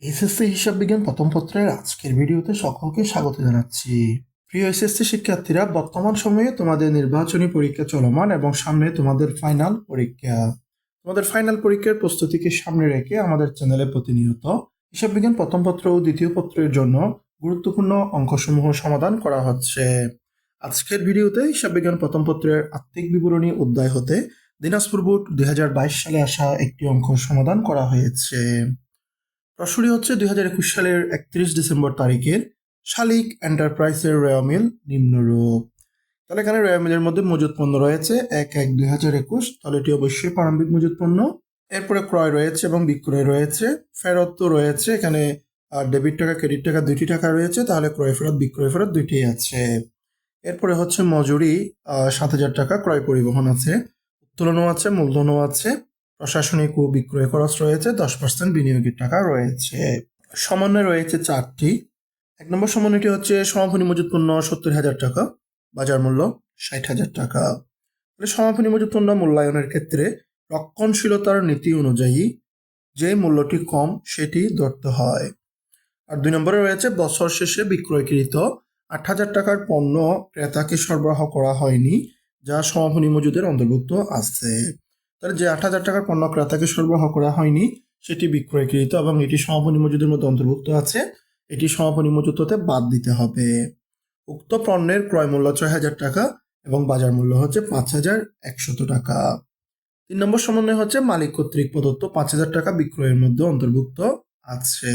SSC হিসাব বিজ্ঞান প্রথম পত্রের আজকের ভিডিওতে সকলকে স্বাগত জানাচ্ছি। প্রিয় এসএসসি শিক্ষার্থীরা, বর্তমান সময়ে তোমাদের নির্বাচনী পরীক্ষা চলমান এবং সামনে তোমাদের ফাইনাল পরীক্ষা। তোমাদের ফাইনাল পরীক্ষার প্রস্তুতিকে সামনে রেখে আমাদের চ্যানেলে প্রতিনিয়ত হিসাব বিজ্ঞান প্রথম পত্র ও দ্বিতীয় পত্রের জন্য গুরুত্বপূর্ণ অঙ্কসমূহ সমাধান করা হচ্ছে। আজকের ভিডিওতে হিসাব বিজ্ঞান প্রথম পত্রের আর্থিক বিবরণী অধ্যায় হতে দিনাজপুর বোর্ড 2022 সালে আসা একটি অঙ্ক সমাধান করা হয়েছে। প্রশ্নটি হচ্ছে 2021 সালের 31 ডিসেম্বর তারিখের শালিক এন্টারপ্রাইজের রেওয়া মিল নিম্নরূপ। তাহলে এখানে রেওয়া মিলের মধ্যে মজুত পণ্য রয়েছে 1/1/2021, তাহলে এটি অবশ্যই প্রারম্ভিক মজুত পণ্য। এরপরে ক্রয় রয়েছে এবং বিক্রয় রয়েছে, ফেরত তো রয়েছে। এখানে ডেবিট টাকা ক্রেডিট টাকা দুইটি টাকা রয়েছে, তাহলে ক্রয় ফেরত বিক্রয় ফেরত দুইটি আছে। এরপরে হচ্ছে মজুরি 7,000 টাকা, ক্রয় পরিবহন আছে, উত্তোলনও আছে, মূলধনও আছে, প্রশাসনিক ও বিক্রয় খরচ রয়েছে, 10% বিনিয়োগের টাকা রয়েছে। সমন্বয় রয়েছে 4টি। 1 নম্বর সমন্বয়টি হচ্ছে সমাপনী মজুত পণ্য 70,000 টাকা, বাজার মূল্য 60,000 টাকা। সমাপনী মজুত পণ্য মূল্যায়নের ক্ষেত্রে রক্ষণশীলতার নীতি অনুযায়ী যে মূল্যটি কম সেটি ধরতে হয়। আর 2 নম্বরে রয়েছে বছর শেষে বিক্রয়কৃত 8,000 টাকার পণ্য ক্রেতাকে সরবরাহ করা হয়নি, যা সমাপনী মজুদের অন্তর্ভুক্ত আছে। তাহলে যে 8,000 টাকার পণ্য ক্রেতাকে সরবরাহ করা হয়নি সেটি বিক্রয়কৃত এবং এটি সমাপনী মজুদের মধ্যে অন্তর্ভুক্ত আছে, এটি সমাপনী মজুদ হতে বাদ দিতে হবে। উক্ত পণ্যের ক্রয় মূল্য 6,000 টাকা এবং বাজার মূল্য হচ্ছে 5,100 টাকা। 3 নম্বর সমন্বয় হচ্ছে মালিক কর্তৃক প্রদত্ত 5,000 টাকা বিক্রয়ের মধ্যে অন্তর্ভুক্ত আছে।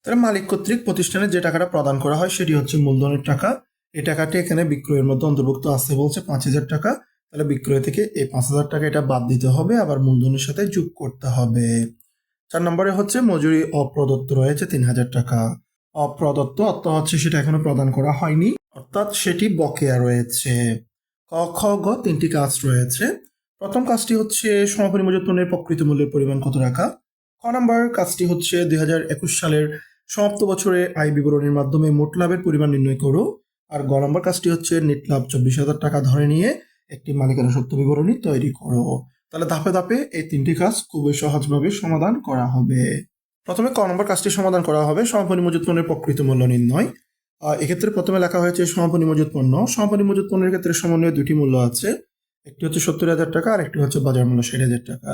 তাহলে মালিক কর্তৃক প্রতিষ্ঠানে যে টাকাটা প্রদান করা হয় সেটি হচ্ছে মূলধনের টাকা। এই টাকাটি এখানে বিক্রয়ের মধ্যে অন্তর্ভুক্ত আছে বলছে 5,000 টাকা। তাহলে বিক্রয় থেকে এই 5,000 টাকা এটা বাদ দিতে হবে, আবার মূলধনের সাথে যোগ করতে হবে। 4 নম্বরে হচ্ছে মজুরি অপ্রদত্ত রয়েছে 3,000 টাকা। অপ্রদত্ত অর্থ হচ্ছে সেটা এখনো প্রদান করা হয়নি, অর্থাৎ সেটি বকেয়া রয়েছে। ক, খ, গ 3টি কাজ রয়েছে। প্রথম কাজটি হচ্ছে সমাপনী মজুত পণ্যের প্রকৃত মূল্যের পরিমাণ কত টাকা। ক নম্বর কাজটি হচ্ছে 2021 সালের সমাপ্ত বছরে আয় বিবরণীর মাধ্যমে মোট লাভের পরিমাণ নির্ণয় করো। আর গ নম্বর কাজটি হচ্ছে নেট লাভ 24,000 টাকা ধরে নিয়ে একটি মালিকানা সত্য বিবরণী তৈরি করো। তাহলে ধাপে ধাপে এই 3টি কাজ খুবই সহজভাবে সমাধান করা হবে। প্রথমে ক নম্বর কাজটি সমাধান করা হবে সমাপনী মজুত পণ্যের প্রকৃত মূল্য নির্ণয়। এক্ষেত্রে প্রথমে লেখা হয়েছে সমাপনী মজুত পণ্য। সমাপনী মজুত পণ্যের ক্ষেত্রে সমন্বয়ে দুটি মূল্য আছে, একটি হচ্ছে 70,000 টাকা আর একটি হচ্ছে বাজার মূল্য 60,000 টাকা।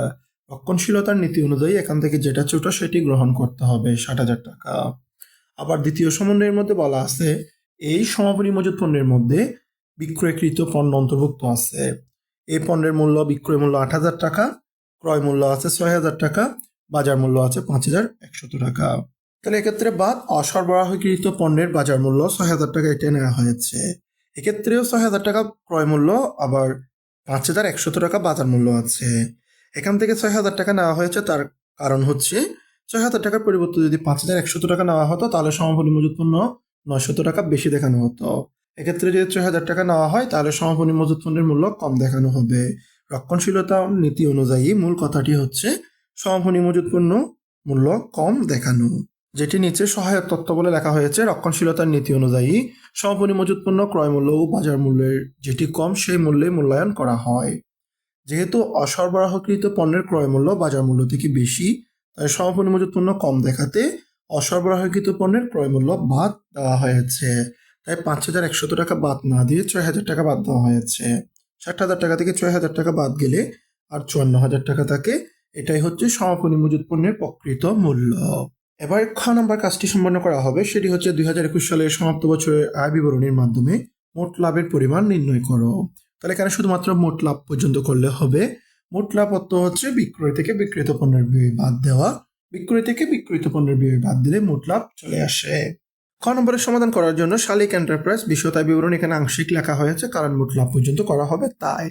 রক্ষণশীলতার নীতি অনুযায়ী এখান থেকে যেটা ছোট সেটি গ্রহণ করতে হবে, 60,000 টাকা। আবার দ্বিতীয় সমন্বয়ের মধ্যে বলা আছে এই সমাপনী মজুত পণ্যের মধ্যে বিক্রয়কৃত পণ্য অন্তর্ভুক্ত আছে। এই পণ্যের মূল্য বিক্রয় মূল্য 8,000 টাকা, ক্রয় মূল্য আছে 6,000 টাকা, বাজার মূল্য আছে 5,100 টাকা। তাহলে এক্ষেত্রে বাদ অসরবরাহকৃত পণ্যের বাজার মূল্য 6,000 টাকা এটা নেওয়া হয়েছে। এক্ষেত্রেও 6,000 টাকা ক্রয় মূল্য, আবার 5,100 টাকা বাজার মূল্য আছে। এখান থেকে 6,000 টাকা নেওয়া হয়েছে, তার কারণ হচ্ছে 6,000 টাকার পরিবর্তে যদি 5,100 টাকা নেওয়া হতো তাহলে সমাপনী মজুত পণ্য 900 টাকা বেশি দেখানো হতো। এক্ষেত্রে যদি 6,000 টাকা নেওয়া হয় তাহলে সমাপনী মজুত পণ্যের মূল্য কম দেখানো হবে। রক্ষণশীলতা নীতি অনুযায়ী মূল কথাটি হচ্ছে সমাপনী মজুত পণ্য মূল্য কম দেখানো, যেটি নিচে সহায়ক তথ্য বলে লেখা হয়েছে। রক্ষণশীলতার নীতি অনুযায়ী সমাপনী মজুত পণ্য ক্রয় মূল্য ও বাজার মূল্যের যেটি কম সেই মূল্যে মূল্যায়ন করা হয়। যেহেতু অসরবরাহকৃত পণ্যের ক্রয় মূল্য বাজার মূল্য থেকে বেশি, তাই সমাপনী মজুত পণ্য কম দেখাতে অসরবরাহকৃত পণ্যের ক্রয় মূল্য বাদ দেওয়া হয়েছে। তাই 5,100 টাকা বাদ না দিয়ে 6,000 টাকা বাদ দেওয়া হয়েছে। 60,000 টাকা থেকে 6,000 টাকা বাদ গেলে আর 54,000 টাকা থাকে। এটাই হচ্ছে সমাপনী মজুত পণ্যের প্রকৃত মূল্য। এবার খ নম্বর কাজটি সম্পন্ন করা হবে, সেটি হচ্ছে 2021 সালের সমাপ্ত বছরের আয় বিবরণীর মাধ্যমে মোট লাভের পরিমাণ নির্ণয় করো। তাহলে এখানে শুধুমাত্র মোট লাভ পর্যন্ত করলে হবে। মোট লাভ অর্থ হচ্ছে বিক্রয় থেকে বিক্রিত পণ্যের ব্যয় বাদ দেওয়া। বিক্রয় থেকে বিক্রিত পণ্যের ব্যয় বাদ দিলে মোট লাভ চলে আসে। খ নম্বরের সমাধান করার জন্য শালিক এন্টারপ্রাইজ বিশদ আয় বিবরণী এখানে আংশিক লেখা হয়েছে, কারণ মোট লাভ পর্যন্ত করা হবে তাই।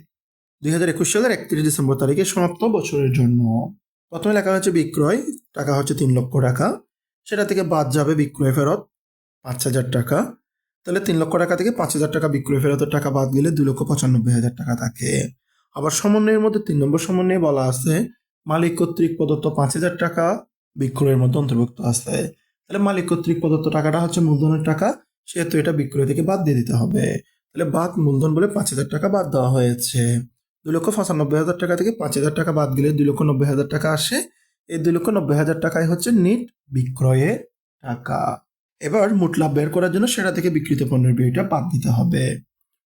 2021 সালের 31 ডিসেম্বর তারিখে সমাপ্ত বছরের জন্য প্রথমে লেখা হয়েছে বিক্রয় টাকা হচ্ছে 3 লক্ষ টাকা, সেটা থেকে বাদ যাবে বিক্রয় ফেরত 5,000 টাকা। তাহলে 3 লক্ষ টাকা থেকে 5,000 টাকা বিক্রয় ফেরতের টাকা বাদ গেলে 2,95,000 টাকা থাকে। আবার সমন্বয়ের মধ্যে 3 নম্বর সমন্বয়ে বলা আছে মালিক কর্তৃক প্রদত্ত 5,000 টাকা বিক্রয়ের মধ্যে অন্তর্ভুক্ত আছে। তাহলে মালিক কর্তৃক প্রদত্ত টাকাটা হচ্ছে মূলধনের টাকা, সেহেতু এটা বিক্রয় থেকে বাদ দিয়ে দিতে হবে। তাহলে বাদ মূলধন বলে 5,000 টাকা বাদ দেওয়া হয়েছে। 2,95,000 টাকা থেকে 5,000 টাকা বাদ গেলে 2,90,000 টাকা আসে। এই 2,90,000 টাকাই হচ্ছে নিট বিক্রয়ের টাকা। এবার মোট লাভ বের করার জন্য সেটা থেকে বিক্রিত পণ্যের ব্যয়টা বাদ দিতে হবে।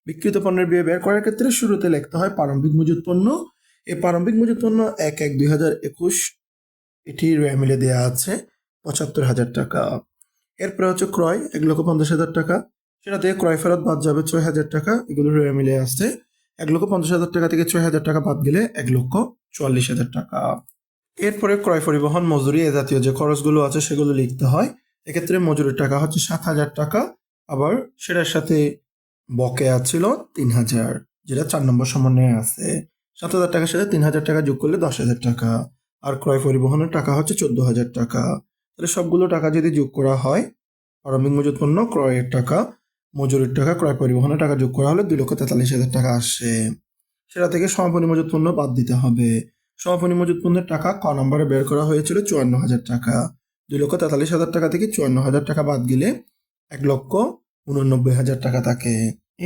বিক্রিত পণ্যের ব্যয় বের করার ক্ষেত্রে শুরুতে লিখতে হয় প্রারম্ভিক মজুত পণ্য। এই প্রারম্ভিক মজুত পণ্য 1/1/2021 এটি রয়ে মিলে দেওয়া আছে 75,000 টাকা। এরপরে হচ্ছে ক্রয় 1,50,000 টাকা, সেটা থেকে ক্রয় ফেরত বাদ যাবে 6,000 টাকা। এগুলো রয়ে মিলে আসছে 1,50,000 টাকা থেকে 6,000 টাকা বাদ গেলে 1,44,000 টাকা। এরপরে ক্রয় পরিবহন মজুরি এ জাতীয় যে খরচগুলো আছে সেগুলো লিখতে হয়। এক্ষেত্রে মজুরির টাকা হচ্ছে 7,000 টাকা, আবার সেটার সাথে বকেয়া ছিল 3,000, যেটা 4 নম্বর সমন্বয়ে আছে। 7,000 টাকার সাথে 3,000 টাকা যোগ করলে 10,000 টাকা, আর ক্রয় পরিবহনের টাকা হচ্ছে 14,000 টাকা। তাহলে সবগুলো টাকা যদি যোগ করা হয়, প্রারম্ভিক মজুত পণ্য, ক্রয়ের টাকা, মজুরির টাকা, ক্রয় পরিবহনের টাকা যোগ করা হলে 2,43,000 টাকা আসে। সেটা থেকে সমাপনী মজুত পণ্য বাদ দিতে হবে। সমাপনী মজুত পণ্যের টাকা ক নম্বরে বের করা হয়েছিল 54,000 টাকা। 2,43,000 টাকা থেকে 54,000 টাকা বাদ গেলে 1,89,000 টাকা থাকে।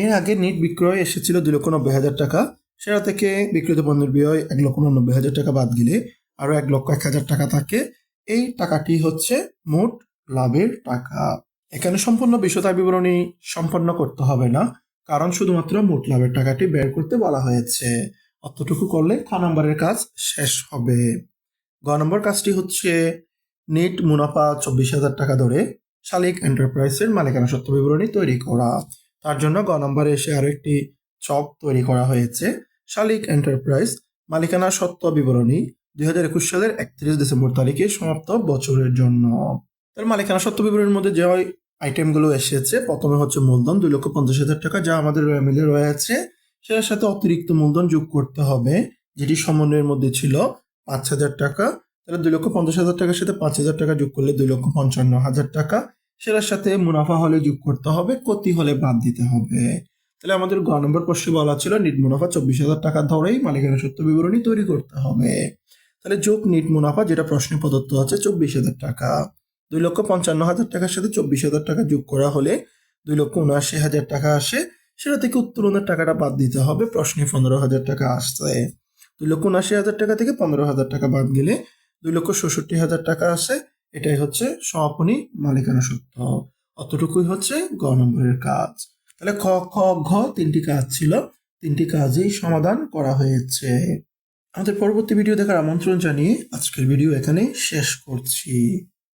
এর আগে নিট বিক্রয় এসেছিল 2,90,000 টাকা, সেটা থেকে বিক্রিত পণ্যের ব্যয় 1,89,000 টাকা বাদ গেলে আরো 1,01,000 টাকা থাকে। এই টাকাটি হচ্ছে মোট লাভের টাকা। এখানে সম্পূর্ণ বিশদায় বিবরণী সম্পন্ন করতে হবে না, কারণ শুধুমাত্র মোট লাভের টাকাটি বের করতে বলা হয়েছে। অতটুকু করলে খ নম্বরের কাজ শেষ হবে। গ নম্বর কাজটি হচ্ছে নেট মুনাফা 24,000 টাকা ধরে শালিক এন্টারপ্রাইজের মালিকানা সত্ত্ব বিবরণী তৈরি করা। তার জন্য গ নম্বরে এসে আরো একটি ছক তৈরি করা হয়েছে। শালিক এন্টারপ্রাইজ মালিকানা সত্ত্ব বিবরণী 2021 সালের 31 ডিসেম্বর তারিখে সমাপ্ত বছরের জন্য। তার মালিকানা সত্ত্ব বিবরণীর মধ্যে যে আইটেমগুলো এসেছে, প্রথমে হচ্ছে মূলধন 2,50,000 টাকা, যা আমাদের মিলে রয়েছে। সেটার সাথে অতিরিক্ত মূলধন যোগ করতে হবে, যেটি সমন্বয়ের মধ্যে ছিল 5,000 টাকা। তাহলে 2,50,000 টাকার সাথে 5,000 টাকা যোগ করলে 2,55,000 টাকা। সেটার সাথে মুনাফা হলে যোগ করতে হবে, ক্ষতি হলে বাদ দিতে হবে। তাহলে আমাদের গ নম্বর প্রশ্নে বলা ছিল নিট মুনাফা 24,000 টাকা ধরেই মালিকানা সত্ত্ব বিবরণী তৈরি করতে হবে। তাহলে যোগ নিট মুনাফা, যেটা প্রশ্নে প্রদত্ত আছে 24,000 টাকা, 2,55,000 টাকার সাথে 24,000 টাকা যোগ করা হলে 2,79,000 টাকা আসে। সেটা থেকে উত্তোলনের টাকাটা বাদ দিতে হবে, প্রশ্নে 15,000 টাকা আসছে। 2,79,000 টাকা থেকে 15,000 টাকা বাদ গেলে 2,66,000 টাকা আসে। এটাই হচ্ছে সমাপনী মালিকানা সত্ত্ব। অতটুকুই হচ্ছে গ নম্বরের কাজ। তাহলে খ, খ, ঘ তিনটি কাজ ছিল, তিনটি কাজেই সমাধান করা হয়েছে। আমাদের পরবর্তী ভিডিও দেখার আমন্ত্রণ জানিয়ে আজকের ভিডিও এখানে শেষ করছি।